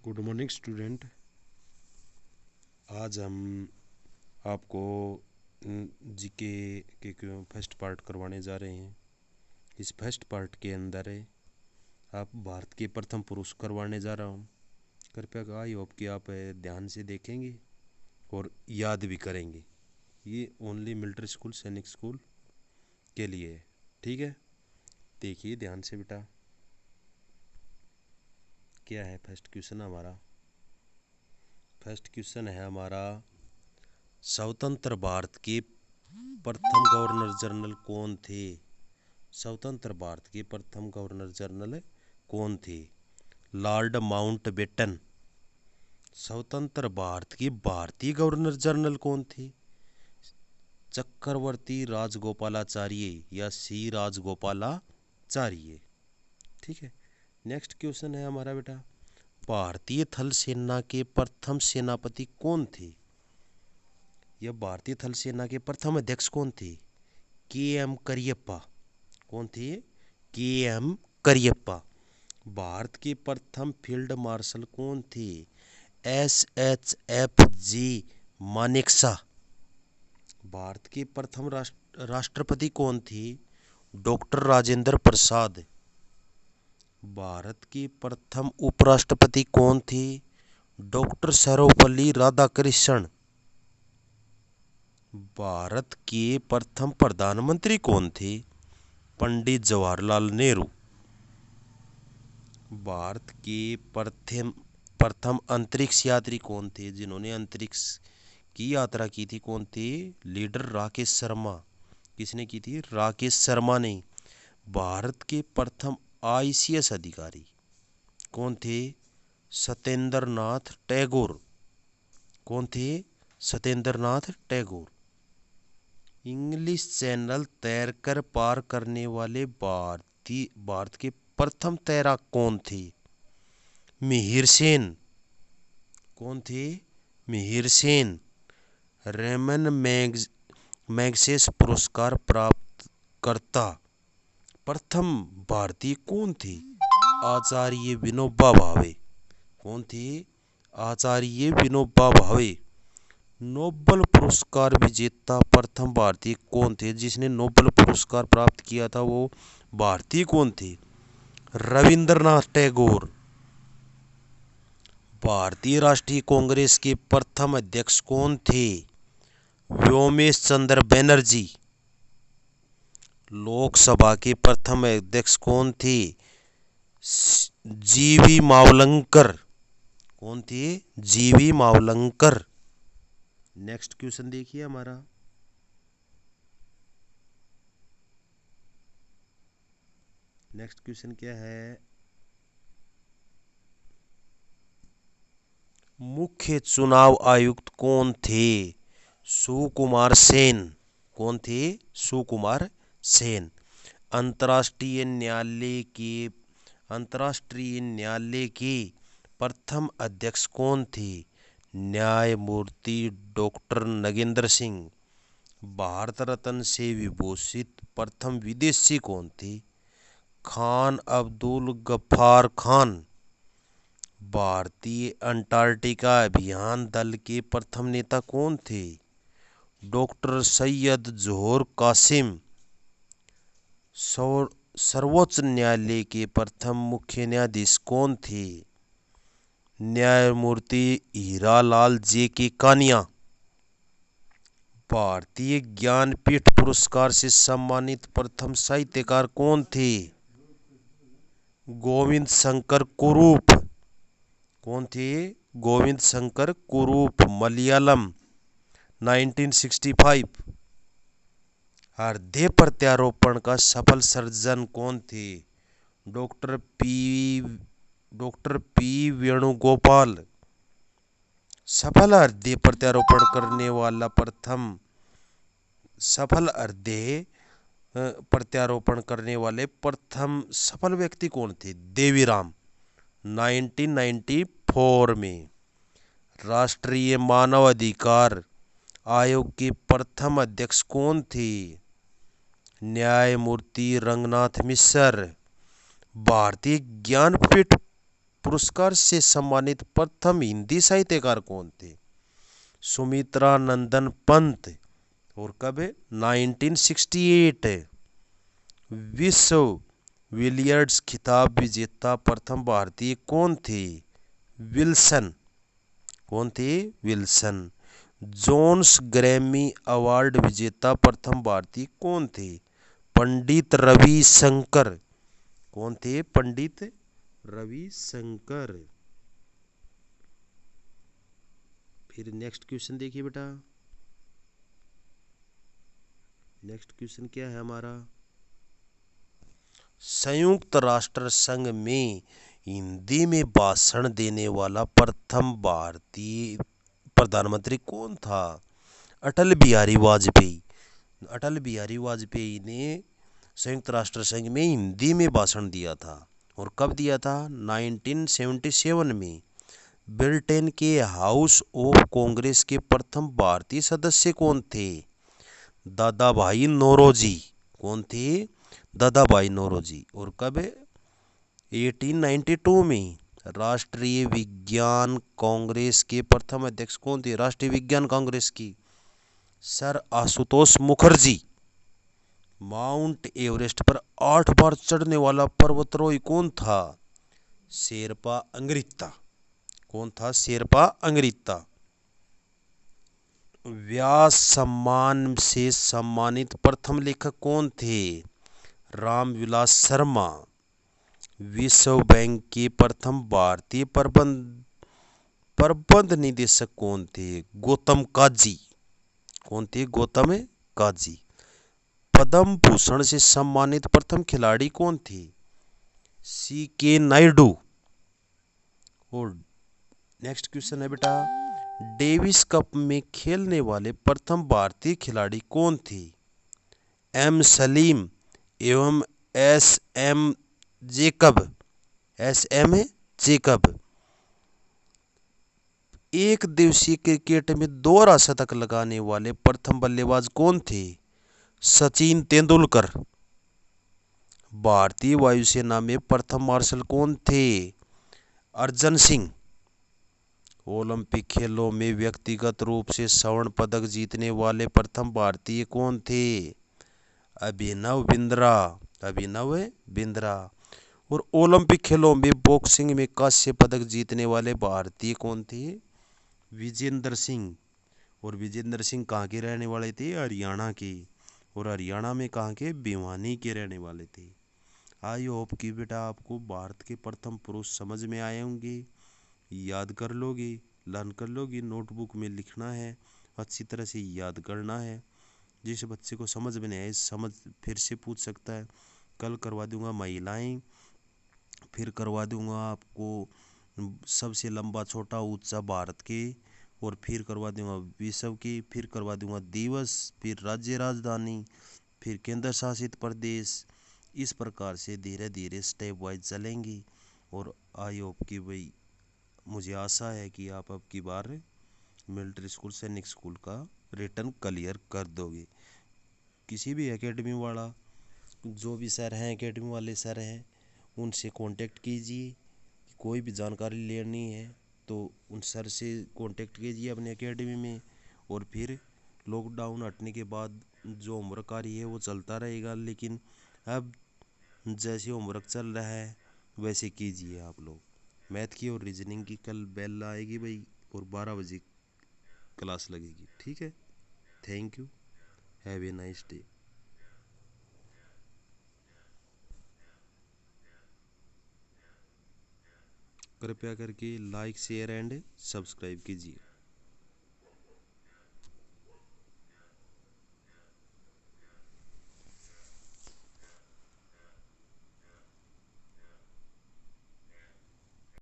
Good morning student. आज हम आपको जीके के फर्स्ट पार्ट करवाने जा रहे हैं। इस फर्स्ट पार्ट के अंदर आप भारत के प्रथम पुरुष करवाने जा रहा हूँ। कृपया आई होप कि आप ध्यान से देखेंगे और याद भी करेंगे। ये ओनली मिलिट्री स्कूल सैनिक स्कूल के लिए है, ठीक है। देखिए ध्यान से बेटा, क्या है फर्स्ट क्वेश्चन हमारा। फर्स्ट क्वेश्चन है हमारा, स्वतंत्र भारत के प्रथम गवर्नर जनरल कौन थे? स्वतंत्र भारत के प्रथम गवर्नर जनरल कौन थे? Lord Mountbatten. स्वतंत्र भारत के भारतीय गवर्नर जनरल कौन थे? चक्रवर्ती राजगोपालाचार्य या सी राजगोपालाचार्य, ठीक है। नेक्स्ट क्वेश्चन है हमारा बेटा, भारतीय थल सेना के प्रथम सेनापति कौन थे? यह भारतीय थल सेना के प्रथम अध्यक्ष कौन थे? के.एम. करियप्पा। कौन थे? के.एम. करियप्पा। भारत के प्रथम फील्ड मार्शल कौन थे? एस.एच.एफ.जी. मानेकशॉ। भारत के प्रथम राष्ट्रपति कौन थे? डॉक्टर राजेंद्र प्रसाद। भारत के प्रथम उपराष्ट्रपति कौन थे? डॉक्टर सर्वपल्ली राधाकृष्णन। भारत के प्रथम प्रधानमंत्री कौन थे? पंडित जवाहरलाल नेहरू। भारत के प्रथम अंतरिक्ष यात्री कौन थे? जिन्होंने अंतरिक्ष की यात्रा की थी कौन थे? लीडर राकेश शर्मा। किसने की थी? राकेश शर्मा ने। भारत के प्रथम आईसीएस अधिकारी कौन थे? सत्येंद्र नाथ टैगोर। कौन थे? सत्येंद्र नाथ टैगोर। इंग्लिश चैनल तैरकर पार करने वाले भारत के प्रथम तैराक कौन थे? मिहिर सेन। कौन थे? मिहिर सेन। रेमन मैग्सेस पुरस्कार प्राप्त करता प्रथम भारतीय कौन थे? आचार्य विनोबा भावे। कौन थे? आचार्य विनोबा भावे। नोबेल पुरस्कार विजेता प्रथम भारतीय कौन थे? जिसने नोबेल पुरस्कार प्राप्त किया था वो भारतीय कौन थे? रविंद्रनाथ टैगोर। भारतीय राष्ट्रीय कांग्रेस के प्रथम अध्यक्ष कौन थे? व्योमेश चंद्र बनर्जी। लोकसभा के प्रथम अध्यक्ष कौन थे? जीवी मावलंकर। कौन थे? जीवी मावलंकर। नेक्स्ट क्वेश्चन देखिए हमारा, नेक्स्ट क्वेश्चन क्या है? मुख्य चुनाव आयुक्त कौन थे? सुकुमार सेन। कौन थे? सुकुमार सेन। अंतर्राष्ट्रीय न्यायालय के प्रथम अध्यक्ष कौन थे? न्यायमूर्ति डॉक्टर नगेंद्र सिंह। भारत रत्न से विभूषित प्रथम विदेशी कौन थे? खान अब्दुल गफ्फार खान। भारतीय अंटार्कटिका अभियान दल के प्रथम नेता कौन थे? डॉक्टर सैयद जोहर कासिम। सर्वोच्च न्यायालय के प्रथम मुख्य न्यायाधीश कौन थे? न्यायमूर्ति हीरालाल जे.के. कानिया। भारतीय ज्ञानपीठ पुरस्कार से सम्मानित प्रथम साहित्यकार कौन थे? गोविंद शंकर कुरूप। कौन थे? गोविंद शंकर कुरूप। मलयालम 1965। हृदय प्रत्यारोपण का सफल सर्जन कौन थे? Doctor P Venugopal. सफल हृदय प्रत्यारोपण करने वाला प्रथम सफल हृदय प्रत्यारोपण करने वाले प्रथम सफल व्यक्ति कौन थे? देवीराम 1994 में। राष्ट्रीय मानव अधिकार आयोग के प्रथम अध्यक्ष कौन थे? न्यायमूर्ति रंगनाथ मिश्र। भारतीय ज्ञानपीठ पुरस्कार से सम्मानित प्रथम हिंदी साहित्यकार कौन थे? सुमित्रा नंदन पंत। और कब है? 1968 है। विश्व विलियर्ड्स खिताब विजेता प्रथम भारतीय कौन थे? विल्सन। कौन थे? विल्सन। जोन्स ग्रैमी अवार्ड विजेता प्रथम भारतीय कौन थे? पंडित रविशंकर। कौन थे? पंडित रविशंकर। फिर नेक्स्ट क्वेश्चन देखिए बेटा। नेक्स्ट क्वेश्चन क्या है हमारा? संयुक्त राष्ट्र संघ में हिंदी में भाषण देने वाला प्रथम भारतीय प्रधानमंत्री कौन था? अटल बिहारी वाजपेयी। अटल बिहारी वाजपेयी ने संयुक्त राष्ट्र संघ में हिंदी में भाषण दिया था। और कब दिया था? 1977 में। ब्रिटेन के हाउस ऑफ कांग्रेस के प्रथम भारतीय सदस्य कौन थे? दादा भाई नौरोजी। कौन थे? दादा भाई नौरोजी। और कब? 1892 में। राष्ट्रीय विज्ञान कांग्रेस के प्रथम अध्यक्ष कौन थे? राष्ट्रीय विज्ञान कांग्रेस की sir Ashutosh Mukherjee. Mount Everest पर 8 बार चढ़ने वाला पर्वतारोही कौन था? शेरपा अंग्रिता। कौन था? शेरपा अंग्रिता। व्यास सम्मान से सम्मानित प्रथम लेखक कौन थे? रामविलास शर्मा। विश्व बैंक के प्रथम भारतीय प्रबंध निदेशक कौन थे? गौतम काजी। कौन थे? गौतम काजी। पद्म भूषण से सम्मानित प्रथम खिलाड़ी कौन थे? CK नायडू। और नेक्स्ट क्वेश्चन है बेटा, डेविस कप में खेलने वाले प्रथम भारतीय खिलाड़ी कौन थे? M सलीम एवं SM जेकब। SM Jacob. एक दिवसीय क्रिकेट में 2 शतक लगाने वाले प्रथम बल्लेबाज कौन थे? सचिन तेंदुलकर। भारतीय वायुसेना में प्रथम मार्शल कौन थे? अर्जन सिंह। ओलंपिक खेलों में व्यक्तिगत रूप से स्वर्ण पदक जीतने वाले प्रथम भारतीय कौन थे? अभिनव बिंद्रा। अभिनव बिंद्रा। और ओलंपिक खेलों में बॉक्सिंग में कांस्य पदक जीतने वाले भारतीय कौन थे? विजेंद्र सिंह। और विजेंद्र सिंह कहाँ के रहने वाले थे? हरियाणा के। और हरियाणा में कहाँ के? भिवानी के रहने वाले थे। आई होप कि बेटा आपको भारत के प्रथम पुरुष समझ में आए होंगे, याद कर लोगे, लर्न कर लोगे। नोटबुक में लिखना है, अच्छी तरह से याद करना है। जिस बच्चे को समझ में नहीं आए समझ फिर से पूछ सकता है। कल करवा दूंगा महिलाएं, फिर करवा दूंगा आपको सबसे लंबा छोटा ऊंचा भारत के, और फिर करवा दूंगा विश्व की, फिर करवा दूंगा दिवस, फिर राज्य राजधानी, फिर केंद्र शासित प्रदेश। इस प्रकार से धीरे धीरे स्टेप वाइज चलेंगी। और आई होप कि भाई मुझे आशा है कि आप अब की बार मिलिट्री स्कूल सैनिक स्कूल का रिटर्न क्लियर कर दोगे। किसी भी एकेडमी वाला, जो भी सर हैं एकेडमी वाले सर हैं, उनसे कांटेक्ट कीजिए। कोई भी जानकारी लेनी है तो उन सर से कांटेक्ट कीजिए अपने एकेडमी में। और फिर लॉकडाउन हटने के बाद जो होमवर्क कार्य है वो चलता रहेगा, लेकिन अब जैसे होमवर्क चल रहा है वैसे कीजिए आप लोग। मैथ की और रीजनिंग की कल बेल आएगी भाई, और 12 बजे क्लास लगेगी। ठीक है, thank you, have a nice day. कृपया करके लाइक शेयर एंड सब्सक्राइब कीजिए।